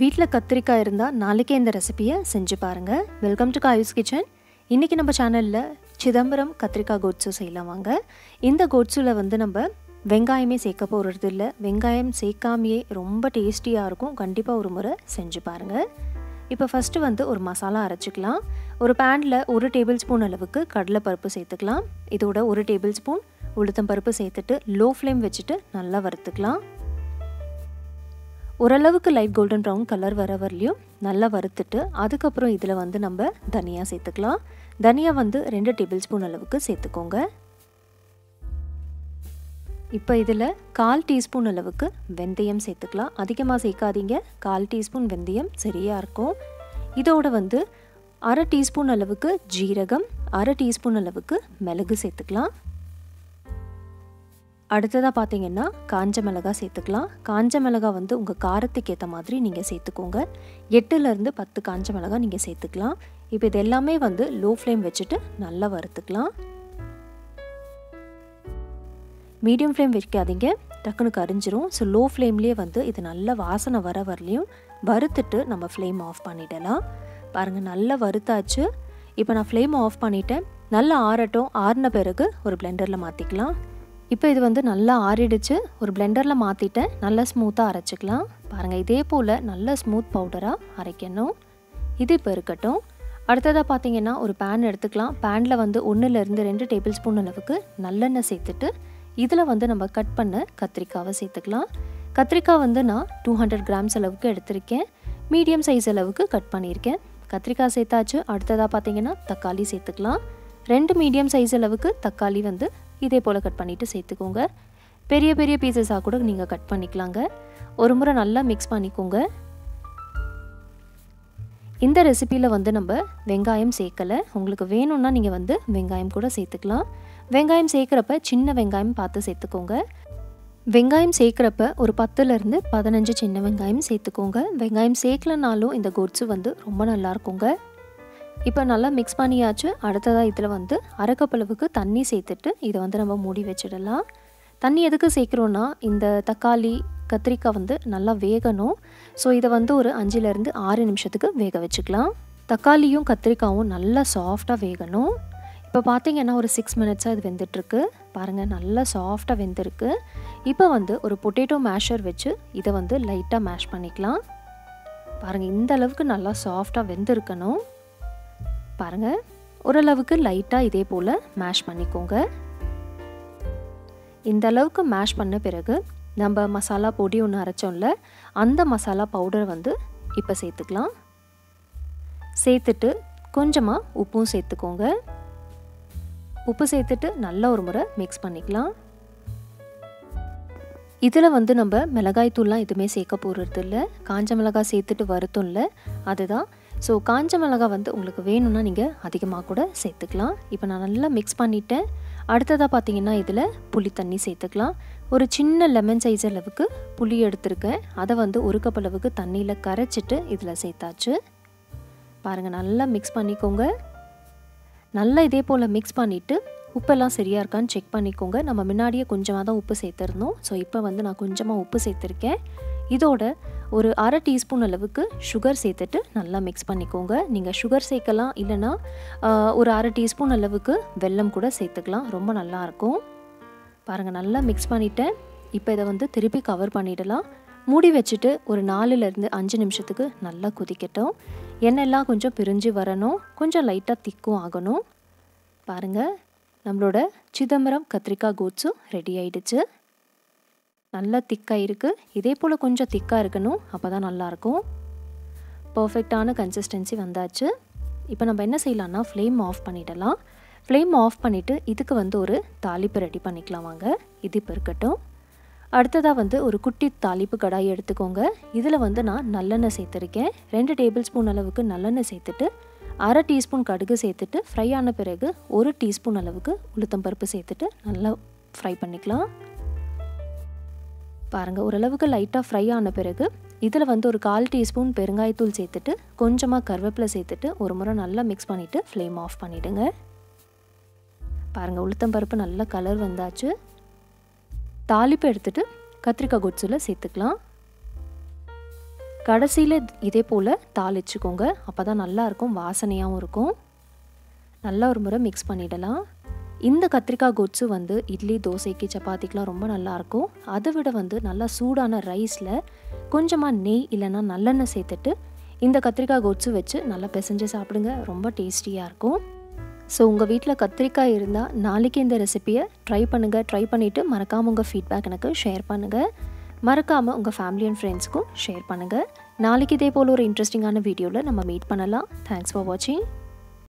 வீட்டில் கத்திரிக்காய் இருந்தால் நாளைக்கே இந்த ரெசிபியை செஞ்சு பாருங்கள். Welcome to Kayu's kitchen. இன்றைக்கி நம்ம சேனலில் சிதம்பரம் கத்திரிக்காய் கோட்ஸு செய்யலாம் வாங்க. இந்த கோட்ஸில் நம்ம வெங்காயமே சேர்க்க போகிறது இல்லை. வெங்காயம் சேர்க்காமையே ரொம்ப டேஸ்டியாக இருக்கும். கண்டிப்பாக ஒரு முறை செஞ்சு பாருங்கள். இப்போ ஃபஸ்ட்டு ஒரு மசாலா அரைச்சிக்கலாம். ஒரு பேனில் 1 டேபிள் ஸ்பூன் அளவுக்கு கடலைப்பருப்பு சேர்த்துக்கலாம். இதோட 1 டேபிள் ஸ்பூன் உளுத்தம் பருப்பு சேர்த்துட்டு லோ ஃப்ளேம் வச்சுட்டு நல்லா வறுத்துக்கலாம். ஓரளவுக்கு லைட் கோல்டன் ப்ரௌன் கலர் வர வரலையும் நல்லா வறுத்துட்டு அதுக்கப்புறம் இதில் நம்ம தனியா சேர்த்துக்கலாம். தனியா 2 டேபிள் ஸ்பூன் அளவுக்கு சேர்த்துக்கோங்க. இப்போ இதில் 1/4 டீஸ்பூன் அளவுக்கு வெந்தயம் சேர்த்துக்கலாம். அதிகமாக சேர்க்காதீங்க. 1/4 டீஸ்பூன் வெந்தயம் சரியாக இருக்கும். இதோட 1/2 டீஸ்பூன் அளவுக்கு ஜீரகம், 1/2 டீஸ்பூன் அளவுக்கு மிளகு சேர்த்துக்கலாம். அடுத்ததாக பார்த்தீங்கன்னா காஞ்ச மிளகாய் சேர்த்துக்கலாம். காஞ்ச மிளகாய் உங்கள் காரத்துக்கு ஏற்ற மாதிரி நீங்கள் சேர்த்துக்கோங்க. 8லேருந்து 10 காஞ்ச மிளகாய் நீங்கள் சேர்த்துக்கலாம். இப்போ இது எல்லாமே லோ ஃப்ளேம் வச்சுட்டு நல்லா வறுத்துக்கலாம். மீடியம் ஃப்ளேம் வைக்காதீங்க, டக்குன்னு கரிஞ்சிரும். ஸோ லோ ஃப்ளேம்லேயே இது நல்ல வாசனை வர வரலையும் வறுத்துட்டு நம்ம ஃப்ளேம் ஆஃப் பண்ணிடலாம். பாருங்கள், நல்லா வறுத்தாச்சு. இப்போ நான் ஃப்ளேம் ஆஃப் பண்ணிவிட்டேன். நல்லா ஆறட்டும். ஆறின பிறகு ஒரு பிளெண்டரில் மாற்றிக்கலாம். இப்போ இது நல்லா ஆறிடுச்சு. ஒரு பிளெண்டரில் மாற்றிட்டேன். நல்லா ஸ்மூத்தாக அரைச்சிக்கலாம். பாருங்கள், இதே போல் நல்ல ஸ்மூத் பவுடராக அரைக்கணும். இது இப்போ இருக்கட்டும். அடுத்ததாக பார்த்தீங்கன்னா ஒரு பேன் எடுத்துக்கலாம். பேனில் 1லேருந்து 2 டேபிள் ஸ்பூன் அளவுக்கு நல்லெண்ணெய் சேர்த்துட்டு இதில் நம்ம கட் பண்ண கத்திரிக்காவை சேர்த்துக்கலாம். கத்திரிக்காய் நான் 200 கிராம்ஸ் அளவுக்கு எடுத்திருக்கேன். மீடியம் சைஸ் அளவுக்கு கட் பண்ணியிருக்கேன். கத்திரிக்காய் சேர்த்தாச்சு. அடுத்ததாக பார்த்தீங்கன்னா தக்காளி சேர்த்துக்கலாம். 2 மீடியம் சைஸ் அளவுக்கு தக்காளி இதே போல் கட் பண்ணிவிட்டு சேர்த்துக்கோங்க. பெரிய பெரிய பீசஸாக கூட நீங்கள் கட் பண்ணிக்கலாங்க. ஒரு முறை நல்லா மிக்ஸ் பண்ணிக்கோங்க. இந்த ரெசிப்பியில் நம்ம வெங்காயம் சேர்க்கலை. உங்களுக்கு வேணும்னா நீங்கள் வெங்காயம் கூட சேர்த்துக்கலாம். வெங்காயம் சேர்க்குறப்ப சின்ன வெங்காயம் பார்த்து சேர்த்துக்கோங்க. வெங்காயம் சேர்க்குறப்ப ஒரு 10லேருந்து 15 சின்ன வெங்காயம் சேர்த்துக்கோங்க. வெங்காயம் சேர்க்கலனாலும் இந்த கோட்ஸு ரொம்ப நல்லாயிருக்குங்க. இப்போ நல்லா மிக்ஸ் பண்ணியாச்சு. அடுத்ததாக இதில் 1/2 கப் அளவுக்கு தண்ணி சேர்த்துட்டு இதை நம்ம மூடி வச்சிடலாம். தண்ணி எதுக்கு சேர்க்குறோன்னா இந்த தக்காளி கத்திரிக்காய் நல்லா வேகணும். ஸோ இதை ஒரு 5லேருந்து 6 நிமிஷத்துக்கு வேக வச்சுக்கலாம். தக்காளியும் கத்திரிக்காயும் நல்லா சாஃப்டாக வேகணும். இப்போ பார்த்தீங்கன்னா ஒரு 6 மினிட்ஸாக இது வெந்துட்டுருக்கு. பாருங்கள், நல்லா சாஃப்டாக வெந்திருக்கு. இப்போ ஒரு பொட்டேட்டோ மேஷர் வச்சு இதை லைட்டாக மேஷ் பண்ணிக்கலாம். பாருங்கள், இந்த அளவுக்கு நல்லா சாஃப்டாக வெந்திருக்கணும். பாருங்கள், ஓரளவுக்கு லைட்டாக இதே போல் மேஷ் பண்ணிக்கோங்க. இந்த அளவுக்கு மேஷ் பண்ண பிறகு நம்ம மசாலா பொடி ஒன்று அரைச்சோம்ல, அந்த மசாலா பவுடர் இப்போ சேர்த்துக்கலாம். சேர்த்துட்டு கொஞ்சமாக உப்பும் சேர்த்துக்கோங்க. உப்பு சேர்த்துட்டு நல்லா ஒரு முறை மிக்ஸ் பண்ணிக்கலாம். இதில் நம்ம மிளகாய் தூள்லாம் எதுவுமே சேர்க்க போகிறது இல்லை. காஞ்ச மிளகாய் சேர்த்துட்டு வருத்தோம்ல, அதுதான். ஸோ காஞ்ச மிளகாய் உங்களுக்கு வேணும்னா நீங்கள் அதிகமாக கூட சேர்த்துக்கலாம். இப்போ நான் நல்லா மிக்ஸ் பண்ணிவிட்டேன். அடுத்ததாக பார்த்தீங்கன்னா இதில் புளி தண்ணி சேர்த்துக்கலாம். ஒரு சின்ன லெமன் சைஸ் அளவுக்கு புளி எடுத்துருக்கேன். அதை 1 கப் அளவுக்கு தண்ணியில் கரைச்சிட்டு இதில் சேர்த்தாச்சு. பாருங்கள், நல்லா மிக்ஸ் பண்ணிக்கோங்க. நல்லா இதே போல் மிக்ஸ் பண்ணிவிட்டு உப்பெல்லாம் சரியாக இருக்கான்னு செக் பண்ணிக்கோங்க. நம்ம முன்னாடியே கொஞ்சமாக தான் உப்பு சேர்த்துருந்தோம். ஸோ இப்போ நான் கொஞ்சமாக உப்பு சேர்த்துருக்கேன். இதோட ஒரு 1/2 டீஸ்பூன் அளவுக்கு சுகர் சேர்த்துட்டு நல்லா மிக்ஸ் பண்ணிக்கோங்க. நீங்கள் சுகர் சேர்க்கலாம், இல்லைனா ஒரு 1/2 டீஸ்பூன் அளவுக்கு வெல்லம் கூட சேர்த்துக்கலாம். ரொம்ப நல்லாயிருக்கும். பாருங்கள், நல்லா மிக்ஸ் பண்ணிவிட்டேன். இப்போ இதை திருப்பி கவர் பண்ணிடலாம். மூடி வச்சுட்டு ஒரு 4லேருந்து 5 நிமிஷத்துக்கு நல்லா கொதிக்கட்டும். எண்ணெய்லாம் கொஞ்சம் பிரிஞ்சு வரணும். கொஞ்சம் லைட்டாக திக்கும் ஆகணும். பாருங்கள், நம்மளோட சிதம்பரம் கத்திரிக்காய் கோட்ஸு ரெடி ஆயிடுச்சு. நல்லா திக்காக இருக்குது. இதே போல் கொஞ்சம் திக்காக இருக்கணும். அப்போ தான் நல்லாயிருக்கும். பர்ஃபெக்டான கன்சிஸ்டன்சி வந்தாச்சு. இப்போ நம்ம என்ன செய்யலாம்னா ஃப்ளேம் ஆஃப் பண்ணிடலாம். ஃப்ளேம் ஆஃப் பண்ணிவிட்டு இதுக்கு ஒரு தாளிப்பு ரெடி பண்ணிக்கலாம் வாங்க. இது இப்போ இருக்கட்டும். அடுத்ததாக ஒரு குட்டி தாளிப்பு கடாய் எடுத்துக்கோங்க. இதில் நான் நல்லெண்ணெய் சேர்த்துருக்கேன். 2 டேபிள் ஸ்பூன் அளவுக்கு நல்லெண்ணெய் சேர்த்துட்டு 1/2 டீஸ்பூன் கடுகு சேர்த்துட்டு ஃப்ரை ஆன பிறகு 1 டீஸ்பூன் அளவுக்கு உளுத்தம் பருப்பு சேர்த்துட்டு நல்லா ஃப்ரை பண்ணிக்கலாம். பாருங்கள், ஓரளவுக்கு லைட்டாக ஃப்ரை ஆன பிறகு இதில் ஒரு 1/4 டீஸ்பூன் பெருங்காயத்தூள் சேர்த்துட்டு கொஞ்சமாக கருவேப்பிலை சேர்த்துட்டு ஒரு முறை நல்லா மிக்ஸ் பண்ணிவிட்டு ஃப்ளேம் ஆஃப் பண்ணிவிடுங்க. பாருங்கள், உளுத்தம் பருப்பு நல்லா கலர் வந்தாச்சு. தாளிப்பு எடுத்துகிட்டு கத்திரிக்காய் கோட்ஸில் சேர்த்துக்கலாம். கடைசியில் இதே போல் தாளிச்சுக்கோங்க. அப்போ தான் நல்லாயிருக்கும், வாசனையாகவும் இருக்கும். நல்லா ஒரு முறை மிக்ஸ் பண்ணிடலாம். இந்த கத்திரிக்காய் கோட்ஸு வந்து இட்லி, தோசைக்கு, சப்பாத்திக்கெலாம் ரொம்ப நல்லாயிருக்கும். அதை விட வந்து நல்லா சூடான ரைஸில் கொஞ்சமாக நெய் இல்லைன்னா நல்லெண்ணெய் சேர்த்துட்டு இந்த கத்திரிக்காய் கோட்ஸு வச்சு நல்லா பிசைஞ்சு சாப்பிடுங்க. ரொம்ப டேஸ்டியாக இருக்கும். ஸோ உங்கள் வீட்டில் கத்திரிக்காய் இருந்தால் நாளைக்கு இந்த ரெசிப்பியை ட்ரை பண்ணுங்கள். ட்ரை பண்ணிவிட்டு மறக்காமல் உங்கள் ஃபீட்பேக் எனக்கு ஷேர் பண்ணுங்கள். மறக்காமல் உங்கள் ஃபேமிலி அண்ட் ஃப்ரெண்ட்ஸ்க்கும் ஷேர் பண்ணுங்கள். நாளைக்கு இதே போல் ஒரு இன்ட்ரெஸ்டிங்கான வீடியோவில் நம்ம மீட் பண்ணலாம். தேங்க்ஸ் ஃபார் வாட்சிங்.